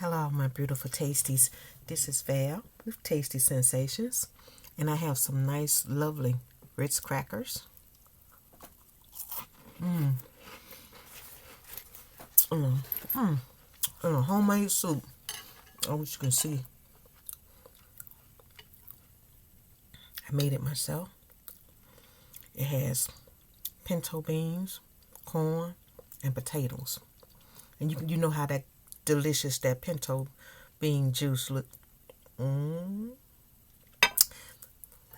Hello, my beautiful tasties. This is Val with Tasty Sensations, and I have some nice, lovely Ritz crackers. And a homemade soup. Oh, as you can see, I made it myself. It has pinto beans, corn, and potatoes. And you know how that delicious that pinto bean juice look. Let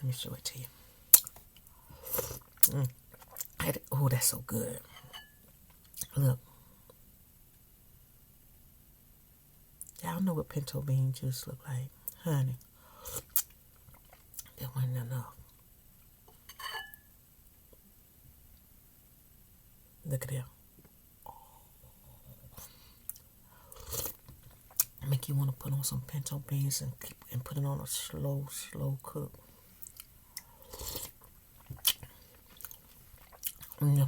me show it to you. Oh, that's so good. Look. Y'all know what pinto bean juice look like. Honey. That wasn't enough. Look at that. Make you want to put on some pinto beans and put it on a slow cook. And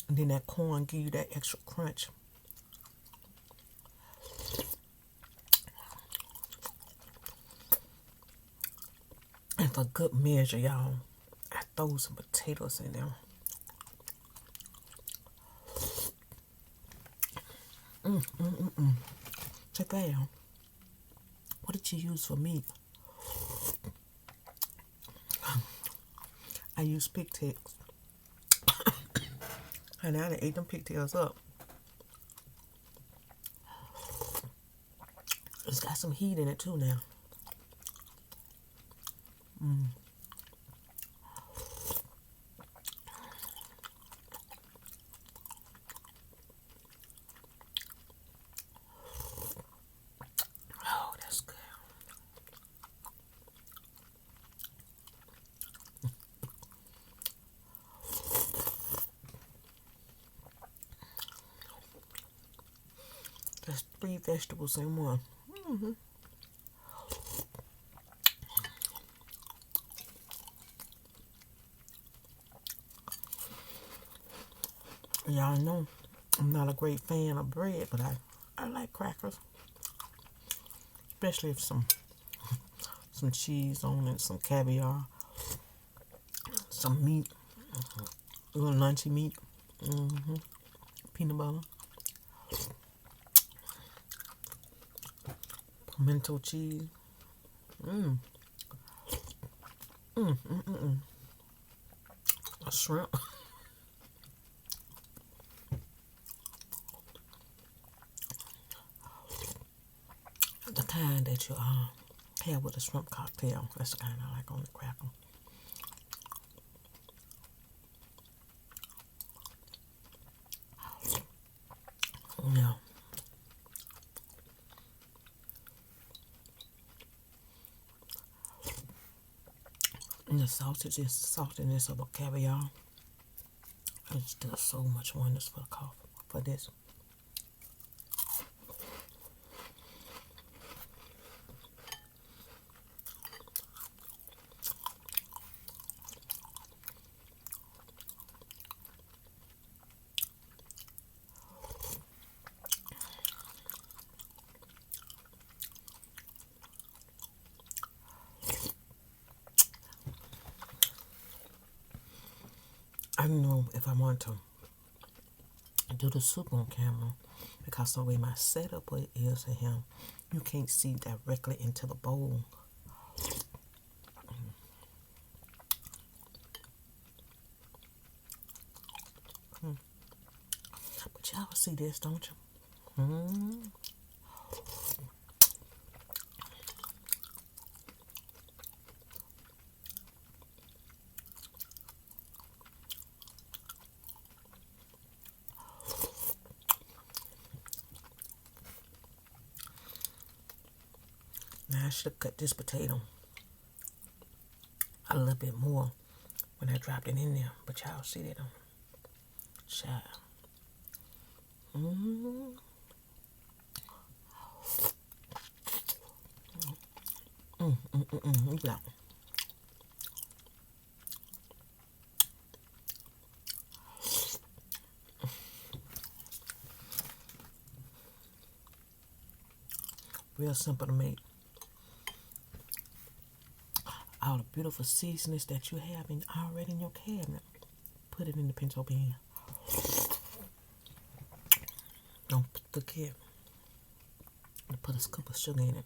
then that corn give you that extra crunch. And for good measure, y'all, I throw some potatoes in there. Check that out. What did you use for meat? I use pigtails. And I done ate them pigtails up. It's got some heat in it too now. Oh, that's good. That's 3 vegetables in one. Y'all know I'm not a great fan of bread, but I like crackers. Especially if some cheese on it, some caviar, some meat, a little lunchy meat, peanut butter, pimento cheese, a shrimp. The kind that you have with a shrimp cocktail. That's the kind I like on the cracker. Yeah. And the saltiness of a caviar. It just does so much wonders for the coffee, for this. I don't know if I want to do the soup on camera because the way my setup is in here, you can't see directly into the bowl. But y'all see this, don't you? Now I should have cut this potato a little bit more when I dropped it in there, but y'all see that on child. Yeah. Real simple to make. All the beautiful seasonings that you have already in your cabinet, put it in the pinto bean. Don't forget to put a scoop of sugar in it.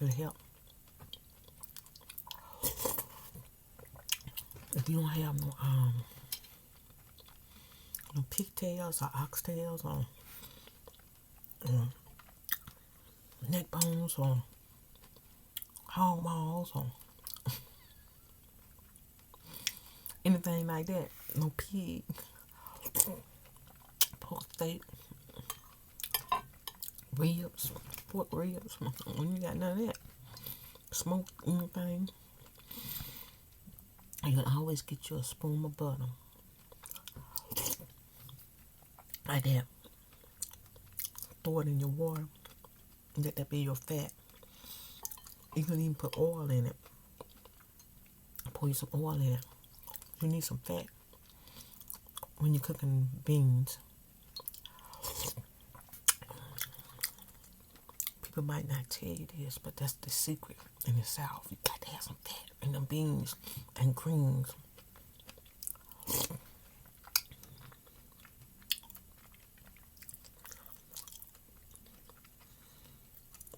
It'll help. If you don't have no pigtails or oxtails or neck bones or hog maws or anything like that, no pig, pork steak, ribs, pork ribs, when you got none of that, smoked anything, you can always get you a spoon of butter. Like that. Throw it in your water. Let that be your fat. You can even put oil in it. Pour you some oil in it. You need some fat when you're cooking beans. People might not tell you this, but that's the secret in the South. You got to have some fat in the beans and greens.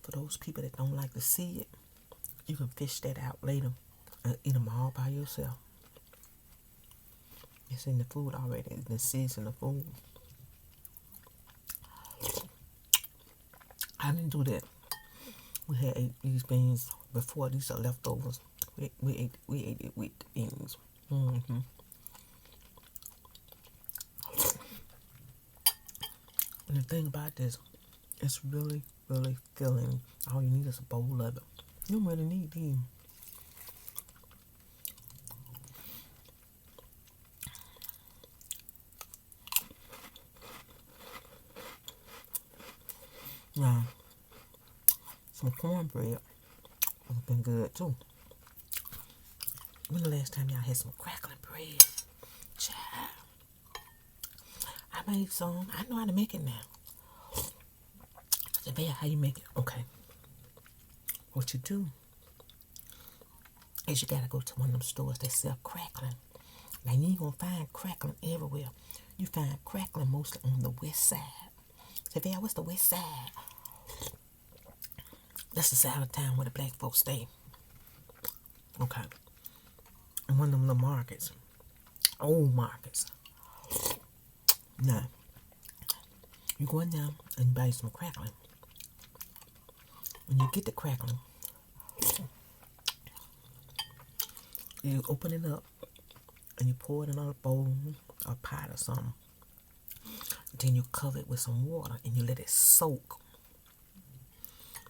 For those people that don't like to see it, you can fish that out later and eat them all by yourself. It's in the food already. It's the season of food. I didn't do that. We had ate these beans before. These are leftovers. We ate it with the beans. And the thing about this, it's really, really filling. All you need is a bowl of it. You don't really need these. Now, some cornbread would have been good too. When the last time y'all had some crackling bread? Child. I made some. I know how to make it now. I said, Bear, how you make it? Okay. What you do is you gotta go to one of them stores that sell crackling. Now you ain't gonna find crackling everywhere. You find crackling mostly on the west side. Say, Bear, what's the west side? That's the side of town where the black folks stay. Okay. In one of them little markets. Old markets. Now, you go in there and you buy some crackling. When you get the crackling, you open it up and you pour it in a bowl or pot or something. Then you cover it with some water and you let it soak.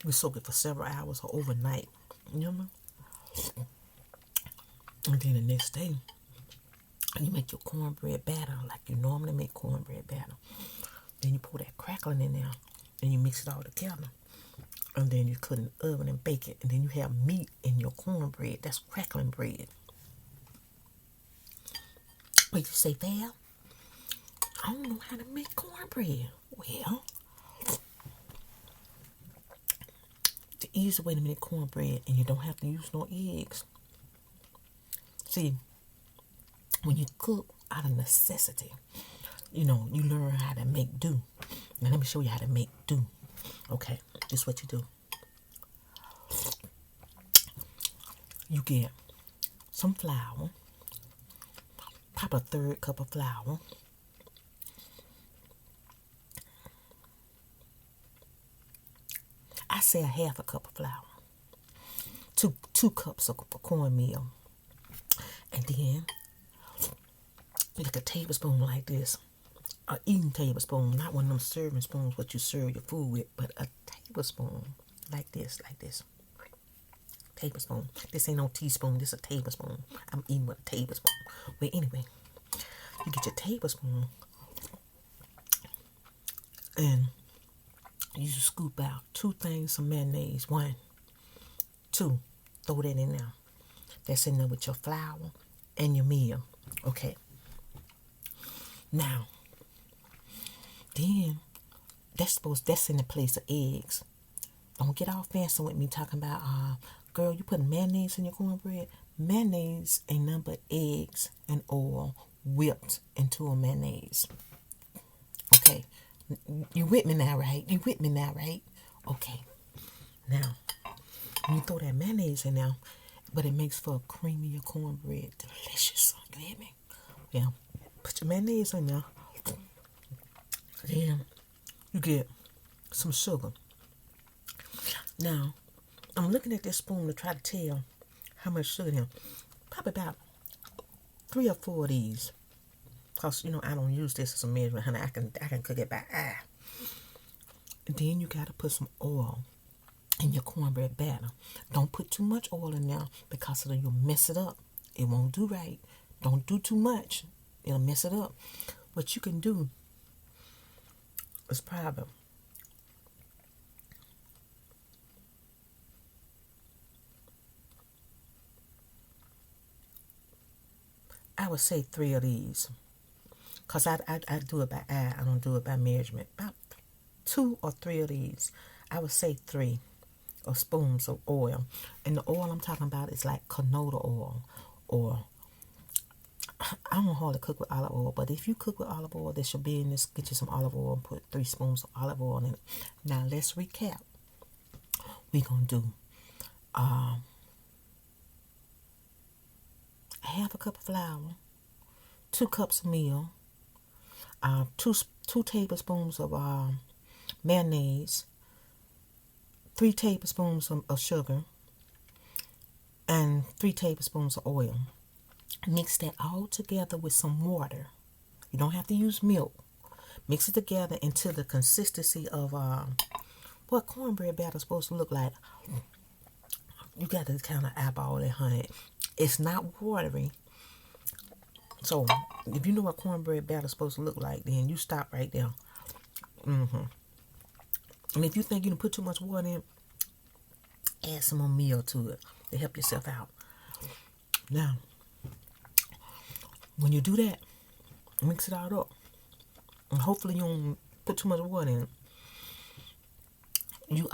You soak it for several hours or overnight. You know? And then the next day, you make your cornbread batter like you normally make cornbread batter. Then you pour that crackling in there and you mix it all together. And then you put it in the oven and bake it. And then you have meat in your cornbread. That's crackling bread. But you say, Val, I don't know how to make cornbread. Well, the easy way to make cornbread, and you don't have to use no eggs. See, when you cook out of necessity, you know, you learn how to make dough. Now let me show you how to make dough. Okay, this is what you do. You get some flour, pop a 1/3 cup of flour. I say a 1/2 cup of flour. Two cups of cornmeal. And then you take a tablespoon like this. An eating tablespoon, not one of them serving spoons what you serve your food with, but a tablespoon like this. Tablespoon. This ain't no teaspoon, this is a tablespoon. I'm eating with a tablespoon. Well, anyway, you get your tablespoon and you just scoop out 2 things of mayonnaise. 1, 2, throw that in there. That's in there with your flour and your meal. Okay. Now, then that's in the place of eggs. Don't get all fancy with me talking about, girl, you put mayonnaise in your cornbread. Mayonnaise ain't nothing but eggs and oil whipped into a mayonnaise. Okay. You with me now, right? You with me now, right? Okay. Now, you throw that mayonnaise in there, but it makes for a creamier cornbread. Delicious. You hear me? Yeah. Put your mayonnaise in there. Then you get some sugar. Now, I'm looking at this spoon to try to tell how much sugar in here. Probably about 3 or 4 of these. Because, I don't use this as a measurement, honey. I can cook it by eye. Then you got to put some oil in your cornbread batter. Don't put too much oil in there because you'll mess it up. It won't do right. Don't do too much. It'll mess it up. What you can do is probably I would say 3 of these. Because I do it by eye. I don't do it by measurement. About 2 or 3 of these. I would say 3 of spoons of oil. And the oil I'm talking about is like canola oil. Or, I don't hardly cook with olive oil. But if you cook with olive oil, there should be in this. Get you some olive oil and put 3 spoons of olive oil in it. Now, let's recap. We're going to do half a cup of flour, 2 cups of meal, 2 tablespoons of mayonnaise, 3 tablespoons of sugar, and 3 tablespoons of oil. Mix that all together with some water. You don't have to use milk. Mix it together into the consistency of what cornbread batter is supposed to look like. You got to kind of eyeball it, honey. It's not watery. So, if you know what cornbread batter is supposed to look like, then you stop right there. And if you think you can put too much water in, add some more meal to it to help yourself out. Now, when you do that, mix it all up. And hopefully you don't put too much water in it. You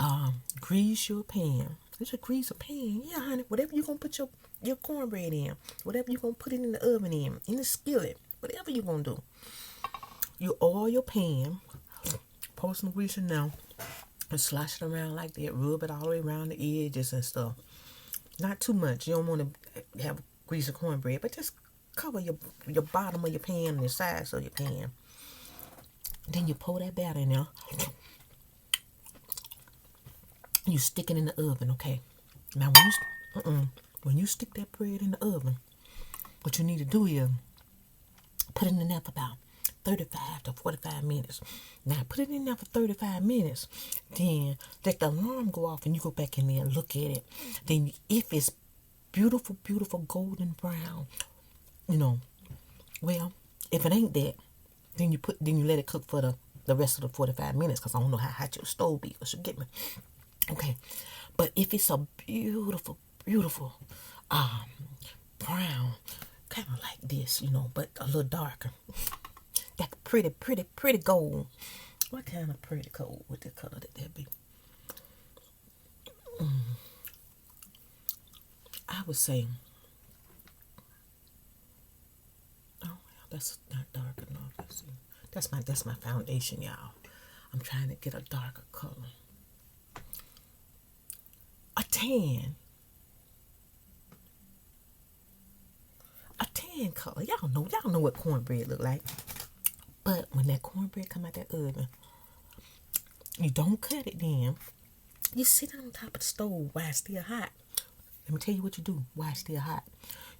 grease your pan. Just grease a pan. Yeah, honey. Whatever you're going to put your cornbread in. Whatever you're going to put it in the oven in the skillet. Whatever you're going to do. You oil your pan. Pour some grease in there. And slosh it around like that. Rub it all the way around the edges and stuff. Not too much. You don't want to have greasy cornbread. But just cover your bottom of your pan and the sides of your pan. Then you pour that batter in there. You stick it in the oven, okay? Now, when you stick that bread in the oven, what you need to do is put it in there for about 35 to 45 minutes. Now, put it in there for 35 minutes. Then let the alarm go off and you go back in there and look at it. Then if it's beautiful, beautiful golden brown, well, if it ain't that, then you let it cook for the rest of the 45 minutes because I don't know how hot your stove be. You get me? Okay, but if it's a beautiful, beautiful brown, kind of like this, but a little darker, that pretty, pretty, pretty gold. What kind of pretty gold would the color that be? I would say, that's not dark enough. Let's see. That's my foundation, y'all. I'm trying to get a darker color. A tan color. Y'all know what cornbread look like. But when that cornbread come out that oven, you don't cut it then. You sit it on top of the stove while it's still hot. Let me tell you what you do while it's still hot.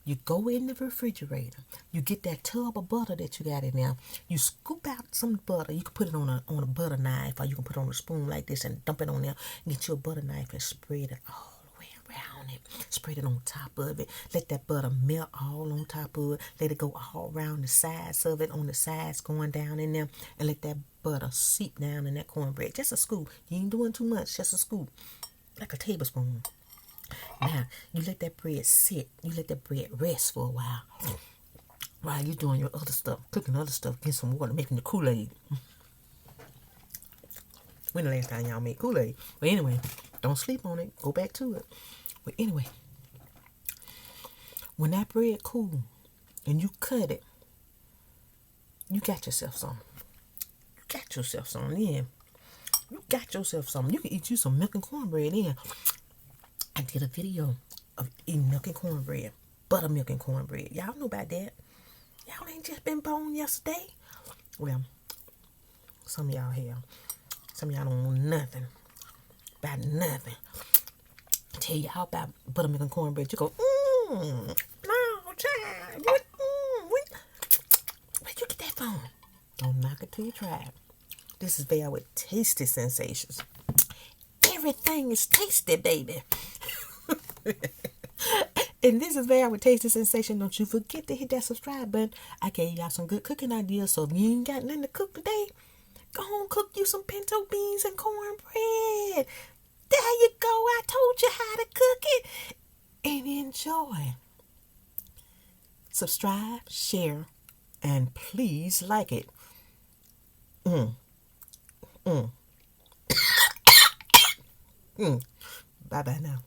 You go in the refrigerator. You get that tub of butter that you got in there. You scoop out some butter. You can put it on a butter knife, or you can put it on a spoon like this and dump it on there. Get you a butter knife and spread it all the way around it. Spread it on top of it. Let that butter melt all on top of it. Let it go all around the sides of it, on the sides going down in there. And let that butter seep down in that cornbread. Just a scoop. You ain't doing too much. Just a scoop. Like a tablespoon. Now, you let that bread sit. You let that bread rest for a while. While you're doing your other stuff. Cooking other stuff. Getting some water. Making the Kool-Aid. When the last time y'all made Kool-Aid? But anyway, Don't sleep on it. Go back to it. But anyway, when that bread cool and you cut it, you got yourself some. You got yourself some then. You got yourself some. You can eat you some milk and cornbread then. I did a video of eating milk and cornbread. Buttermilk and cornbread. Y'all know about that. Y'all ain't just been born yesterday. Well, some of y'all have. Some of y'all don't know nothing. About nothing. I tell y'all about buttermilk and cornbread. You go, no, child. Where'd you get that from? Don't knock it till you try it. This is Val with tasty sensations. Everything is tasty, baby. And this is Val with tasty sensation. Don't you forget to hit that subscribe button. I gave y'all some good cooking ideas. So if you ain't got nothing to cook today, go home, cook you some pinto beans and cornbread. There you go. I told you how to cook it. And enjoy. Subscribe, share, and please like it. Bye-bye now.